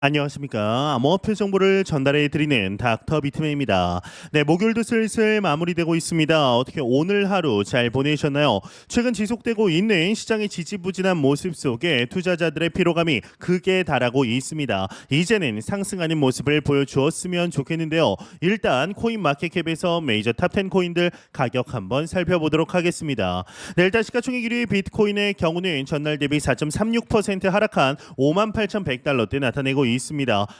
안녕하십니까. 암호화폐 정보를 전달해 드리는 닥터 비트맨입니다. 네, 목요일도 슬슬 마무리되고 있습니다. 어떻게 오늘 하루 잘 보내셨나요? 최근 지속되고 있는 시장의 지지부진한 모습 속에 투자자들의 피로감이 극에 달하고 있습니다. 이제는 상승하는 모습을 보여주었으면 좋겠는데요. 일단 코인 마켓캡에서 메이저 탑10 코인들 가격 한번 살펴보도록 하겠습니다. 네, 일단 시가총액 1위 비트코인의 경우는 전날 대비 4.36% 하락한 58,100달러대 나타내고 있습니다.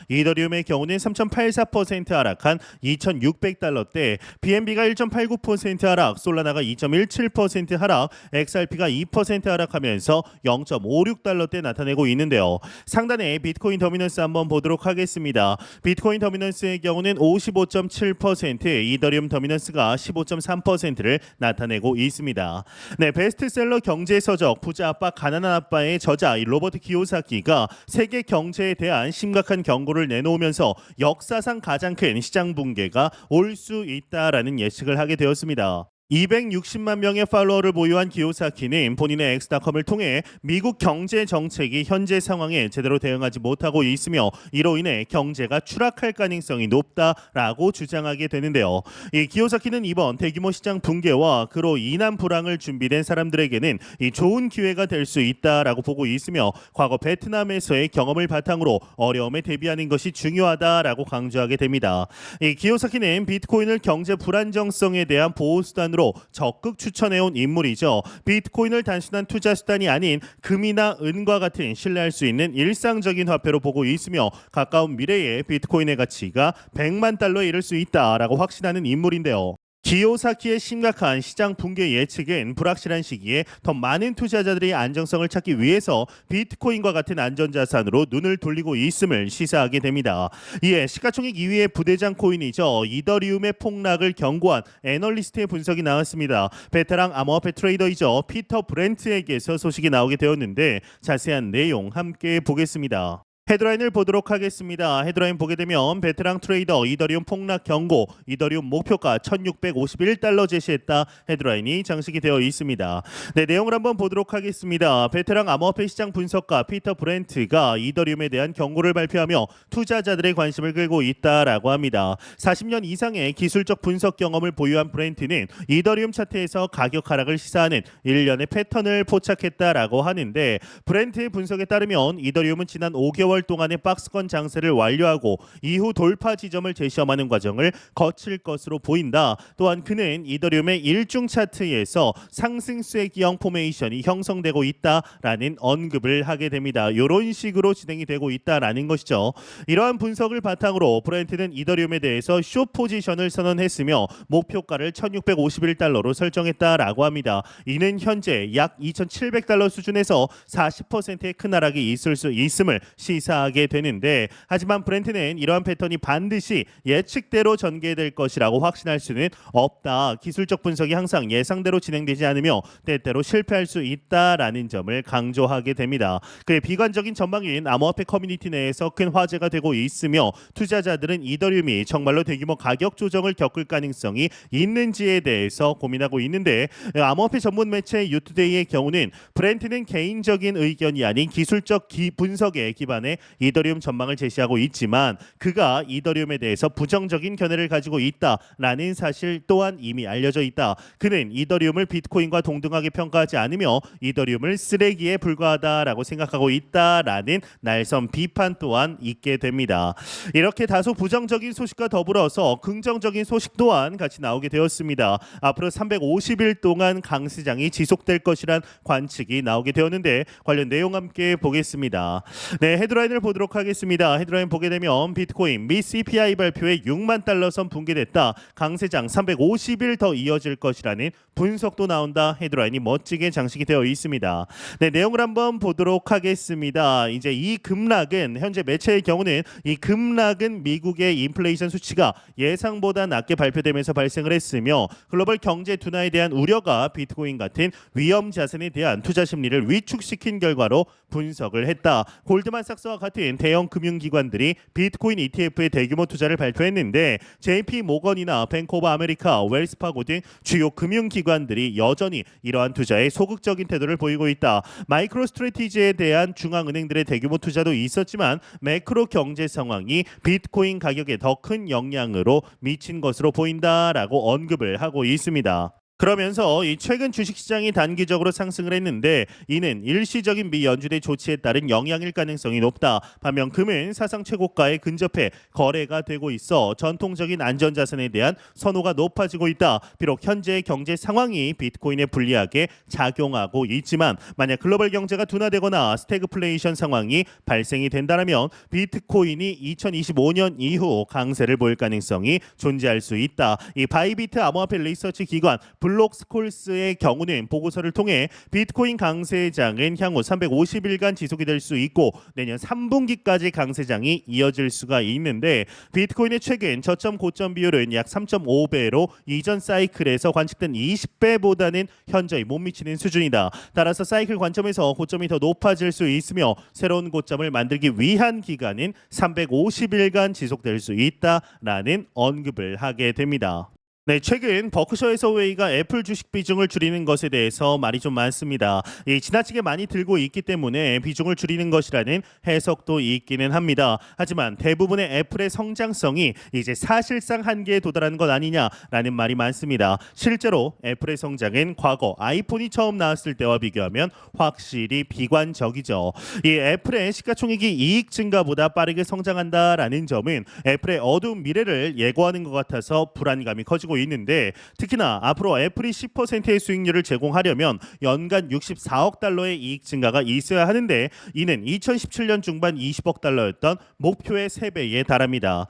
이더리움의 경우는 3.84% 하락한 2,600달러대, BNB가 1.89% 하락, 솔라나가 2.17% 하락, XRP가 2% 하락하면서 0.56달러대 나타내고 있는데요. 상단에 비트코인 더미넌스 한번 보도록 하겠습니다. 비트코인 더미넌스의 경우는 55.7%, 이더리움 더미넌스가 15.3%를 나타내고 있습니다. 네, 베스트셀러 경제서적 부자 아빠 가난한 아빠의 저자 로버트 키요사키가 세계 경제에 대한 심각한 경고를 내놓으면서 역사상 가장 큰 시장 붕괴가 올 수 있다라는 예측을 하게 되었습니다. 260만 명의 팔로워를 보유한 기요사키는 본인의 엑스닷컴을 통해 미국 경제 정책이 현재 상황에 제대로 대응하지 못하고 있으며 이로 인해 경제가 추락할 가능성이 높다라고 주장하게 되는데요. 이 기요사키는 이번 대규모 시장 붕괴와 그로 인한 불황을 준비된 사람들에게는 이 좋은 기회가 될 수 있다라고 보고 있으며 과거 베트남에서의 경험을 바탕으로 어려움에 대비하는 것이 중요하다라고 강조하게 됩니다. 이 기요사키는 비트코인을 경제 불안정성에 대한 보호 수단으로 적극 추천해온 인물이죠. 비트코인을 단순한 투자 수단이 아닌 금이나 은과 같은 신뢰할 수 있는 일상적인 화폐로 보고 있으며 가까운 미래에 비트코인의 가치가 100만 달러에 이를 수 있다라고 확신하는 인물인데요. 기요사키의 심각한 시장 붕괴 예측은 불확실한 시기에 더 많은 투자자들이 안정성을 찾기 위해서 비트코인과 같은 안전자산으로 눈을 돌리고 있음을 시사하게 됩니다. 이에 시가총액 2위의 부대장 코인이죠. 이더리움의 폭락을 경고한 애널리스트의 분석이 나왔습니다. 베테랑 암호화폐 트레이더이죠. 피터 브렌트에게서 소식이 나오게 되었는데 자세한 내용 함께 보겠습니다. 헤드라인을 보도록 하겠습니다. 헤드라인 보게 되면 베테랑 트레이더 이더리움 폭락 경고, 이더리움 목표가 1651달러 제시했다. 헤드라인이 장식이 되어 있습니다. 네, 내용을 한번 보도록 하겠습니다. 베테랑 암호화폐 시장 분석가 피터 브렌트가 이더리움에 대한 경고를 발표하며 투자자들의 관심을 끌고 있다라고 합니다. 40년 이상의 기술적 분석 경험을 보유한 브렌트는 이더리움 차트에서 가격 하락을 시사하는 일련의 패턴을 포착했다라고 하는데 브렌트의 분석에 따르면 이더리움은 지난 5개월 동안의 박스권 장세를 완료하고 이후 돌파 지점을 재시험하는 과정을 거칠 것으로 보인다. 또한 그는 이더리움의 일중 차트에서 상승세기형 포메이션이 형성되고 있다라는 언급을 하게 됩니다. 이런 식으로 진행이 되고 있다라는 것이죠. 이러한 분석을 바탕으로 브렌트는 이더리움에 대해서 숏 포지션을 선언했으며 목표가를 1651달러로 설정했다라고 합니다. 이는 현재 약 2700달러 수준에서 40%의 큰 하락이 있을 수 있음을 시사하게 되는데 하지만 브렌트는 이러한 패턴이 반드시 예측대로 전개될 것이라고 확신할 수는 없다. 기술적 분석이 항상 예상대로 진행되지 않으며 때때로 실패할 수 있다라는 점을 강조하게 됩니다. 그의 비관적인 전망인 암호화폐 커뮤니티 내에서 큰 화제가 되고 있으며 투자자들은 이더리움이 정말로 대규모 가격 조정을 겪을 가능성이 있는지에 대해서 고민하고 있는데 암호화폐 전문 매체 유투데이의 경우는 브렌트는 개인적인 의견이 아닌 기술적 분석에 기반해 이더리움 전망을 제시하고 있지만 그가 이더리움에 대해서 부정적인 견해를 가지고 있다라는 사실 또한 이미 알려져 있다. 그는 이더리움을 비트코인과 동등하게 평가하지 않으며 이더리움을 쓰레기에 불과하다라고 생각하고 있다라는 날선 비판 또한 있게 됩니다. 이렇게 다소 부정적인 소식과 더불어서 긍정적인 소식 또한 같이 나오게 되었습니다. 앞으로 350일 동안 강시장이 지속될 것이란 관측이 나오게 되었는데 관련 내용 함께 보겠습니다. 네, 헤드라인을 보도록 하겠습니다. 헤드라인 보게 되면 비트코인 미 CPI 발표에 6만 달러 선 붕괴됐다. 강세장 350일 더 이어질 것이라는 분석도 나온다. 헤드라인이 멋지게 장식이 되어 있습니다. 네, 내용을 한번 보도록 하겠습니다. 이제 이 급락은 현재 매체의 경우는 이 급락은 미국의 인플레이션 수치가 예상보다 낮게 발표되면서 발생을 했으며 글로벌 경제 둔화에 대한 우려가 비트코인 같은 위험 자산에 대한 투자 심리를 위축시킨 결과로 분석을 했다. 골드만삭스와 이와 같은 대형 금융기관들이 비트코인 ETF의 대규모 투자를 발표했는데 JP 모건이나 뱅크 오브 아메리카, 웰스파고 등 주요 금융기관들이 여전히 이러한 투자에 소극적인 태도를 보이고 있다. 마이크로 스트래티지에 대한 중앙은행들의 대규모 투자도 있었지만 매크로 경제 상황이 비트코인 가격에 더 큰 영향으로 미친 것으로 보인다라고 언급을 하고 있습니다. 그러면서 이 최근 주식시장이 단기적으로 상승을 했는데 이는 일시적인 미 연준의 조치에 따른 영향일 가능성이 높다. 반면 금은 사상 최고가에 근접해 거래가 되고 있어 전통적인 안전자산에 대한 선호가 높아지고 있다. 비록 현재의 경제 상황이 비트코인에 불리하게 작용하고 있지만 만약 글로벌 경제가 둔화되거나 스태그플레이션 상황이 발생이 된다면 비트코인이 2025년 이후 강세를 보일 가능성이 존재할 수 있다. 이 바이비트 암호화폐 리서치 기관 블록스콜스의 경우는 보고서를 통해 비트코인 강세장은 향후 350일간 지속이 될 수 있고 내년 3분기까지 강세장이 이어질 수가 있는데 비트코인의 최근 저점 고점 비율은 약 3.5배로 이전 사이클에서 관측된 20배보다는 현저히 못 미치는 수준이다. 따라서 사이클 관점에서 고점이 더 높아질 수 있으며 새로운 고점을 만들기 위한 기간은 350일간 지속될 수 있다라는 언급을 하게 됩니다. 네, 최근 버크셔 해서웨이가 애플 주식 비중을 줄이는 것에 대해서 말이 좀 많습니다. 지나치게 많이 들고 있기 때문에 비중을 줄이는 것이라는 해석도 있기는 합니다. 하지만 대부분의 애플의 성장성이 이제 사실상 한계에 도달하는 것 아니냐라는 말이 많습니다. 실제로 애플의 성장은 과거 아이폰이 처음 나왔을 때와 비교하면 확실히 비관적이죠. 이 애플의 시가총액이 이익 증가보다 빠르게 성장한다라는 점은 애플의 어두운 미래를 예고하는 것 같아서 불안감이 커지고 있는데 특히나 앞으로 애플이 10%의 수익률을 제공하려면 연간 64억 달러의 이익 증가가 있어야 하는데 이는 2017년 중반 20억 달러였던 목표의 3배에 달합니다.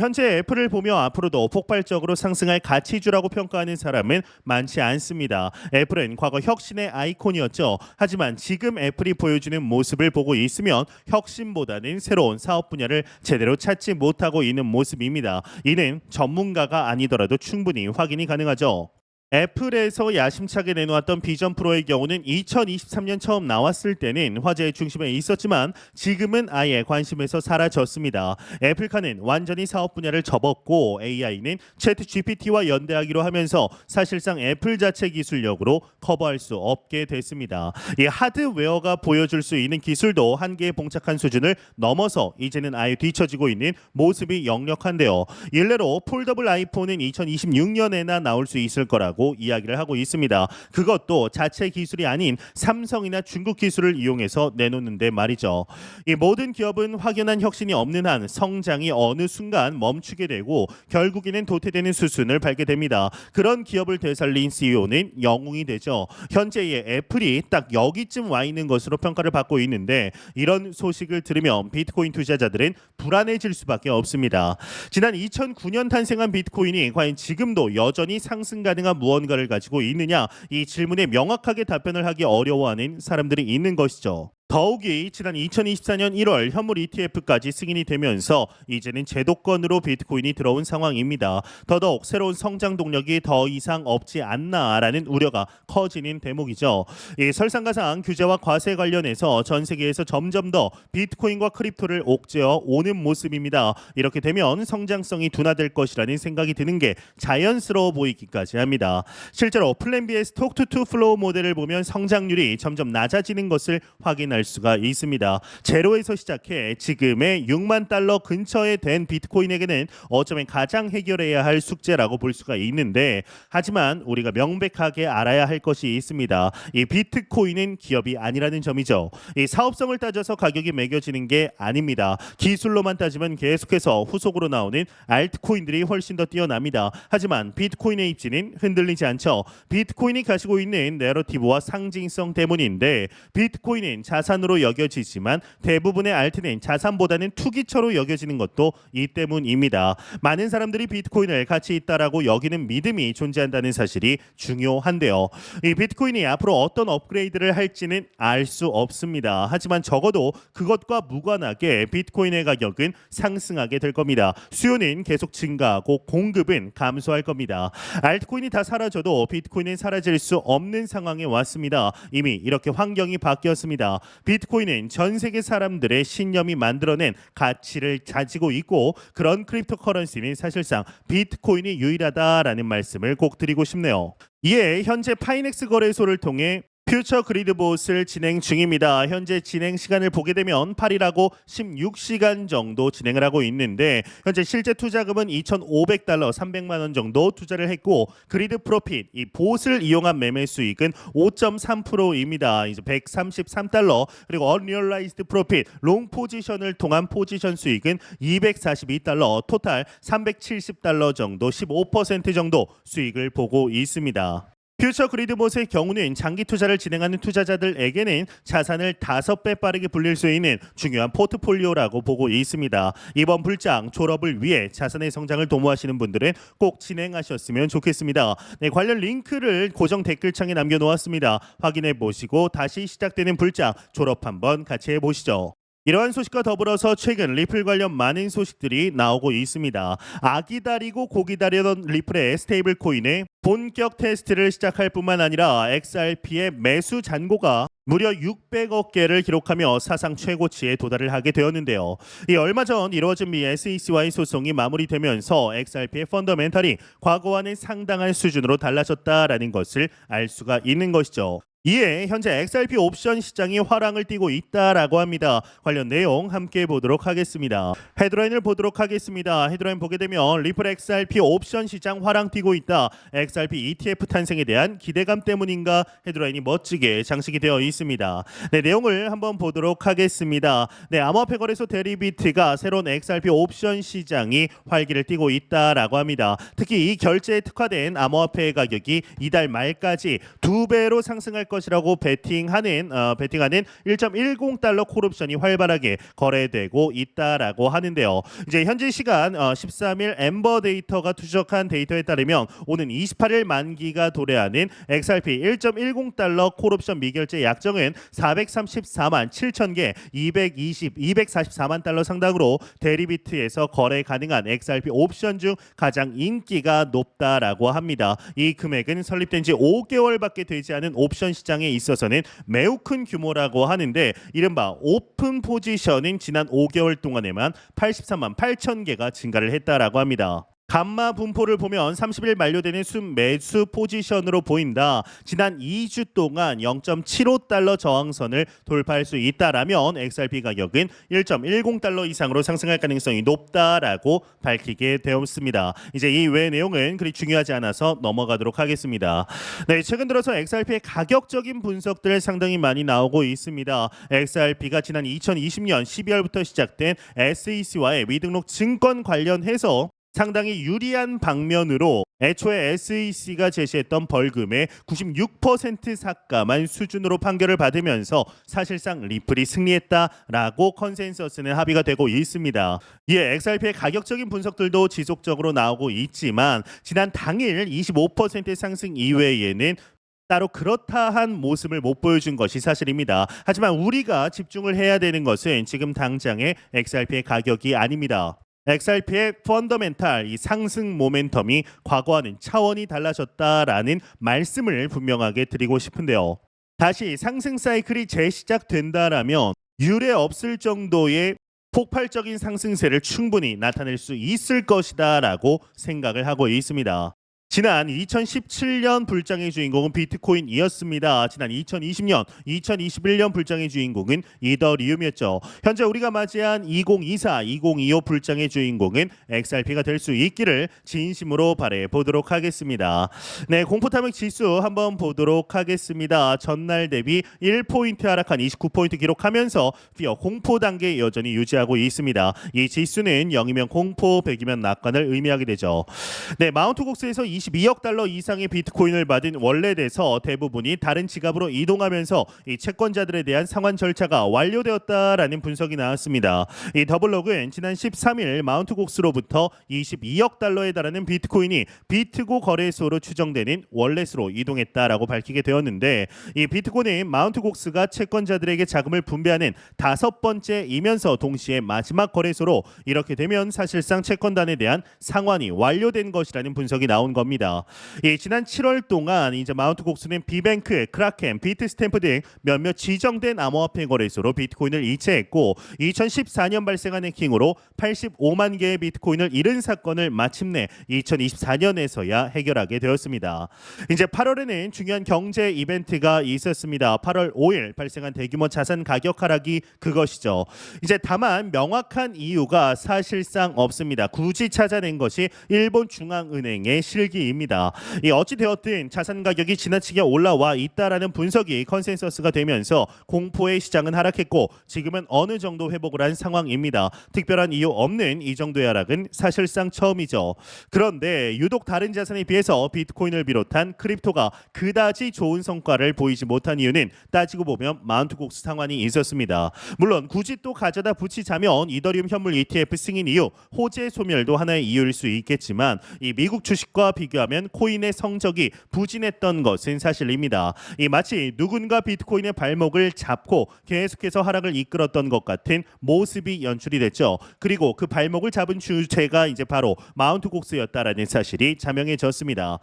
현재 애플을 보며 앞으로도 폭발적으로 상승할 가치주라고 평가하는 사람은 많지 않습니다. 애플은 과거 혁신의 아이콘이었죠. 하지만 지금 애플이 보여주는 모습을 보고 있으면 혁신보다는 새로운 사업 분야를 제대로 찾지 못하고 있는 모습입니다. 이는 전문가가 아니더라도 충분히 확인이 가능하죠. 애플에서 야심차게 내놓았던 비전 프로의 경우는 2023년 처음 나왔을 때는 화제의 중심에 있었지만 지금은 아예 관심에서 사라졌습니다. 애플카는 완전히 사업 분야를 접었고 AI는 챗 GPT와 연대하기로 하면서 사실상 애플 자체 기술력으로 커버할 수 없게 됐습니다. 이 하드웨어가 보여줄 수 있는 기술도 한계에 봉착한 수준을 넘어서 이제는 아예 뒤처지고 있는 모습이 역력한데요. 일례로 폴더블 아이폰은 2026년에나 나올 수 있을 거라고 이야기를 하고 있습니다. 그것도 자체 기술이 아닌 삼성이나 중국 기술을 이용해서 내놓는데 말이죠. 이 모든 기업은 확연한 혁신이 없는 한 성장이 어느 순간 멈추게 되고 결국에는 도태되는 수순을 밟게 됩니다. 그런 기업을 되살린 CEO는 영웅이 되죠. 현재의 애플이 딱 여기쯤 와 있는 것으로 평가를 받고 있는데 이런 소식을 들으면 비트코인 투자자들은 불안해질 수밖에 없습니다. 지난 2009년 탄생한 비트코인이 과연 지금도 여전히 상승 가능한 무언가를 가지고 있느냐, 이 질문에 명확하게 답변을 하기 어려워하는 사람들이 있는 것이죠. 더욱이 지난 2024년 1월 현물 ETF까지 승인이 되면서 이제는 제도권으로 비트코인이 들어온 상황입니다. 더더욱 새로운 성장 동력이 더 이상 없지 않나라는 우려가 커지는 대목이죠. 이 설상가상 규제와 과세 관련해서 전 세계에서 점점 더 비트코인과 크립토를 옥죄어 오는 모습입니다. 이렇게 되면 성장성이 둔화될 것이라는 생각이 드는 게 자연스러워 보이기까지 합니다. 실제로 플랜 B의 스톡 투 플로우 모델을 보면 성장률이 점점 낮아지는 것을 확인할 수가 있습니다. 제로에서 시작해 지금의 6만 달러 근처에 된 비트코인에게는 어쩌면 가장 해결해야 할 숙제라고 볼 수가 있는데 하지만 우리가 명백하게 알아야 할 것이 있습니다. 이 비트코인은 기업이 아니라는 점이죠. 이 사업성을 따져서 가격이 매겨지는 게 아닙니다. 기술로만 따지면 계속해서 후속으로 나오는 알트코인들이 훨씬 더 뛰어납니다. 하지만 비트코인의 입지는 흔들리지 않죠. 비트코인이 가지고 있는 내러티브와 상징성 때문인데 비트코인은 자산으로 여겨지지만 대부분의 알트는 자산보다는 투기처로 여겨지는 것도 이 때문입니다. 많은 사람들이 비트코인을 가치 있다라고 여기는 믿음이 존재한다는 사실이 중요한데요. 이 비트코인이 앞으로 어떤 업그레이드를 할지는 알 수 없습니다. 하지만 적어도 그것과 무관하게 비트코인의 가격은 상승하게 될 겁니다. 수요는 계속 증가하고 공급은 감소할 겁니다. 알트코인이 다 사라져도 비트코인은 사라질 수 없는 상황에 왔습니다. 이미 이렇게 환경이 바뀌었습니다. 비트코인은 전 세계 사람들의 신념이 만들어낸 가치를 가지고 있고 그런 크립토 커런시는 사실상 비트코인이 유일하다라는 말씀을 꼭 드리고 싶네요. 이에 현재 파이넥스 거래소를 통해 퓨처 그리드봇을 진행 중입니다. 현재 진행 시간을 보게 되면 8일하고 16시간 정도 진행을 하고 있는데 현재 실제 투자금은 $2,500, 300만 원 정도 투자를 했고 그리드 프로핏, 이 봇을 이용한 매매 수익은 5.3%입니다. 이제 $133 그리고 언리얼라이즈드 프로핏, 롱 포지션을 통한 포지션 수익은 $242, 토탈 $370 정도, 15% 정도 수익을 보고 있습니다. 퓨처 그리드봇의 경우는 장기 투자를 진행하는 투자자들에게는 자산을 5배 빠르게 불릴 수 있는 중요한 포트폴리오라고 보고 있습니다. 이번 불장 졸업을 위해 자산의 성장을 도모하시는 분들은 꼭 진행하셨으면 좋겠습니다. 네, 관련 링크를 고정 댓글창에 남겨놓았습니다. 확인해 보시고 다시 시작되는 불장 졸업 한번 같이 해보시죠. 이러한 소식과 더불어서 최근 리플 관련 많은 소식들이 나오고 있습니다. 아기다리고 고기다리던 리플의 스테이블 코인의 본격 테스트를 시작할 뿐만 아니라 XRP의 매수 잔고가 무려 600억 개를 기록하며 사상 최고치에 도달을 하게 되었는데요. 이 얼마 전 이루어진 미 SEC와의 소송이 마무리되면서 XRP의 펀더멘탈이 과거와는 상당한 수준으로 달라졌다라는 것을 알 수가 있는 것이죠. 이에 현재 XRP 옵션 시장이 화랑을 띠고 있다라고 합니다. 관련 내용 함께 보도록 하겠습니다. 헤드라인을 보도록 하겠습니다. 헤드라인 보게 되면 리플 XRP 옵션 시장 화랑 띠고 있다. XRP ETF 탄생에 대한 기대감 때문인가 헤드라인이 멋지게 장식이 되어 있습니다. 네, 내용을 한번 보도록 하겠습니다. 네, 암호화폐 거래소 데리비트가 새로운 XRP 옵션 시장이 활기를 띠고 있다라고 합니다. 특히 이 결제에 특화된 암호화폐 가격이 이달 말까지 2배로 상승할 것이라고 베팅하는 1.10달러 콜옵션이 활발하게 거래되고 있다라고 하는데요. 이제 현지 시간 13일 엠버 데이터가 추적한 데이터에 따르면 오는 28일 만기가 도래하는 XRP 1.10달러 콜옵션 미결제 약정은 434만 7천 개, 244만 달러 상당으로 데리비트에서 거래 가능한 XRP 옵션 중 가장 인기가 높다라고 합니다. 이 금액은 설립된 지 5개월밖에 되지 않은 옵션 시장에 있어서는 매우 큰 규모라고 하는데 이른바 오픈 포지션인 지난 5개월 동안에만 83만 8천 개가 증가를 했다라고 합니다. 감마 분포를 보면 30일 만료되는 순매수 포지션으로 보인다. 지난 2주 동안 0.75달러 저항선을 돌파할 수 있다라면 XRP 가격은 1.10달러 이상으로 상승할 가능성이 높다라고 밝히게 되었습니다. 이제 이 외의 내용은 그리 중요하지 않아서 넘어가도록 하겠습니다. 네, 최근 들어서 XRP의 가격적인 분석들 상당히 많이 나오고 있습니다. XRP가 지난 2020년 12월부터 시작된 SEC와의 미등록 증권 관련해서 상당히 유리한 방면으로 애초에 SEC가 제시했던 벌금의 96% 삭감한 수준으로 판결을 받으면서 사실상 리플이 승리했다라고 컨센서스는 합의가 되고 있습니다. 이에 XRP의 가격적인 분석들도 지속적으로 나오고 있지만 지난 당일 25% 상승 이외에는 따로 그렇다한 모습을 못 보여준 것이 사실입니다. 하지만 우리가 집중을 해야 되는 것은 지금 당장의 XRP의 가격이 아닙니다. XRP의 펀더멘탈, 이 상승 모멘텀이 과거와는 차원이 달라졌다라는 말씀을 분명하게 드리고 싶은데요. 다시 상승 사이클이 재시작된다라면 유례 없을 정도의 폭발적인 상승세를 충분히 나타낼 수 있을 것이다라고 생각을 하고 있습니다. 지난 2017년 불장의 주인공은 비트코인이었습니다. 지난 2020년, 2021년 불장의 주인공은 이더리움이었죠. 현재 우리가 맞이한 2024, 2025 불장의 주인공은 XRP가 될 수 있기를 진심으로 바래 보도록 하겠습니다. 네, 공포탐욕 지수 한번 보도록 하겠습니다. 전날 대비 1포인트 하락한 29포인트 기록하면서 피어 공포 단계 여전히 유지하고 있습니다. 이 지수는 0이면 공포, 100이면 낙관을 의미하게 되죠. 네, 마운트곡스에서 22억 달러 이상의 비트코인을 받은 월렛에서 대부분이 다른 지갑으로 이동하면서 이 채권자들에 대한 상환 절차가 완료되었다라는 분석이 나왔습니다. 이 더블록은 지난 13일 마운트곡스로부터 22억 달러에 달하는 비트코인이 비트고 거래소로 추정되는 월렛으로 이동했다라고 밝히게 되었는데 이 비트코인은 마운트곡스가 채권자들에게 자금을 분배하는 5번째이면서 동시에 마지막 거래소로 이렇게 되면 사실상 채권단에 대한 상환이 완료된 것이라는 분석이 나온 겁니다. 겁니다. 지난 7월 동안 이제 마운트곡스는 비뱅크, 크라켄, 비트스탬프 등 몇몇 지정된 암호화폐 거래소로 비트코인을 이체했고 2014년 발생한 해킹으로 85만 개의 비트코인을 잃은 사건을 마침내 2024년에서야 해결하게 되었습니다. 이제 8월에는 중요한 경제 이벤트가 있었습니다. 8월 5일 발생한 대규모 자산 가격 하락이 그것이죠. 이제 다만 명확한 이유가 사실상 없습니다. 굳이 찾아낸 것이 일본 중앙은행의 실기입니다. 어찌 되었든 자산 가격이 지나치게 올라와 있다라는 분석이 컨센서스가 되면서 공포의 시장은 하락했고 지금은 어느 정도 회복을 한 상황입니다. 특별한 이유 없는 이 정도의 하락은 사실상 처음이죠. 그런데 유독 다른 자산에 비해서 비트코인을 비롯한 크립토가 그다지 좋은 성과를 보이지 못한 이유는 따지고 보면 마운트곡스 상환이 있었습니다. 물론 굳이 또 가져다 붙이자면 이더리움 현물 ETF 승인 이후 호재 소멸도 하나의 이유일 수 있겠지만 이 미국 주식과 비교하면 코인의 성적이 부진했던 것은 사실입니다. 마치 누군가 비트코인의 발목을 잡고 계속해서 하락을 이끌었던 것 같은 모습이 연출이 됐죠. 그리고 그 발목을 잡은 주체가 이제 바로 마운트곡스였다라는 사실이 자명해졌습니다.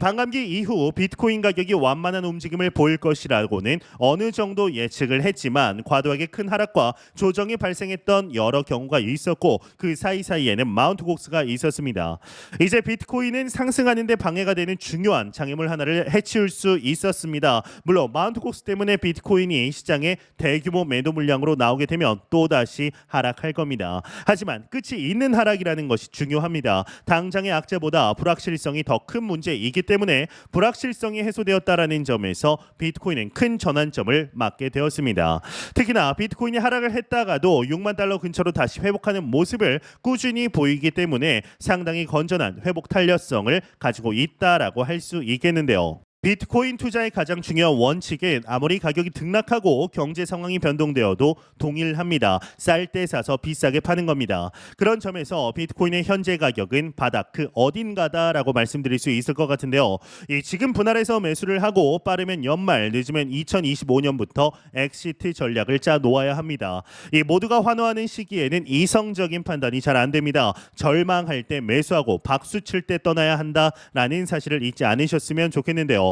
반감기 이후 비트코인 가격이 완만한 움직임을 보일 것이라고는 어느 정도 예측을 했지만 과도하게 큰 하락과 조정이 발생했던 여러 경우가 있었고 그 사이사이에는 마운트곡스가 있었습니다. 이제 비트코인은 상승하는 데 방해가 되는 중요한 장애물 하나를 해치울 수 있었습니다. 물론 마운트곡스 때문에 비트코인이 시장에 대규모 매도 물량으로 나오게 되면 또다시 하락할 겁니다. 하지만 끝이 있는 하락이라는 것이 중요합니다. 당장의 악재보다 불확실성이 더 큰 문제이기 때문에 불확실성이 해소되었다라는 점에서 비트코인은 큰 전환점을 맞게 되었습니다. 특히나 비트코인이 하락을 했다가도 6만 달러 근처로 다시 회복하는 모습을 꾸준히 보이기 때문에 상당히 건전한 회복 탄력성을 가지고 있다라고 할 수 있겠는데요. 비트코인 투자의 가장 중요한 원칙은 아무리 가격이 등락하고 경제 상황이 변동되어도 동일합니다. 쌀 때 사서 비싸게 파는 겁니다. 그런 점에서 비트코인의 현재 가격은 바닥 그 어딘가다라고 말씀드릴 수 있을 것 같은데요. 지금 분할해서 매수를 하고 빠르면 연말 늦으면 2025년부터 엑시트 전략을 짜 놓아야 합니다. 모두가 환호하는 시기에는 이성적인 판단이 잘 안 됩니다. 절망할 때 매수하고 박수 칠 때 떠나야 한다라는 사실을 잊지 않으셨으면 좋겠는데요.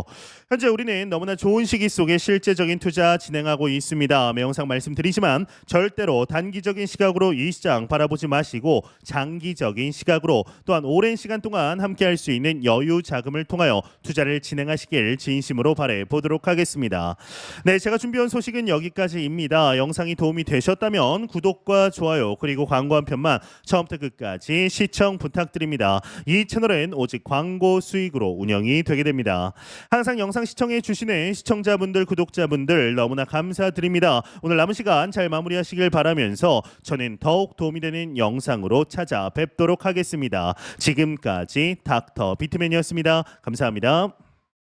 현재 우리는 너무나 좋은 시기 속에 실제적인 투자 진행하고 있습니다. 영상 말씀드리지만 절대로 단기적인 시각으로 이 시장 바라보지 마시고 장기적인 시각으로 또한 오랜 시간 동안 함께할 수 있는 여유 자금을 통하여 투자를 진행하시길 진심으로 바라 보도록 하겠습니다. 네, 제가 준비한 소식은 여기까지입니다. 영상이 도움이 되셨다면 구독과 좋아요 그리고 광고 한 편만 처음부터 끝까지 시청 부탁드립니다. 이 채널은 오직 광고 수익으로 운영이 되게 됩니다. 항상 영상 시청해 주시는 시청자분들, 구독자분들 너무나 감사드립니다. 오늘 남은 시간 잘 마무리하시길 바라면서 저는 더욱 도움이 되는 영상으로 찾아뵙도록 하겠습니다. 지금까지 닥터 비트맨이었습니다. 감사합니다.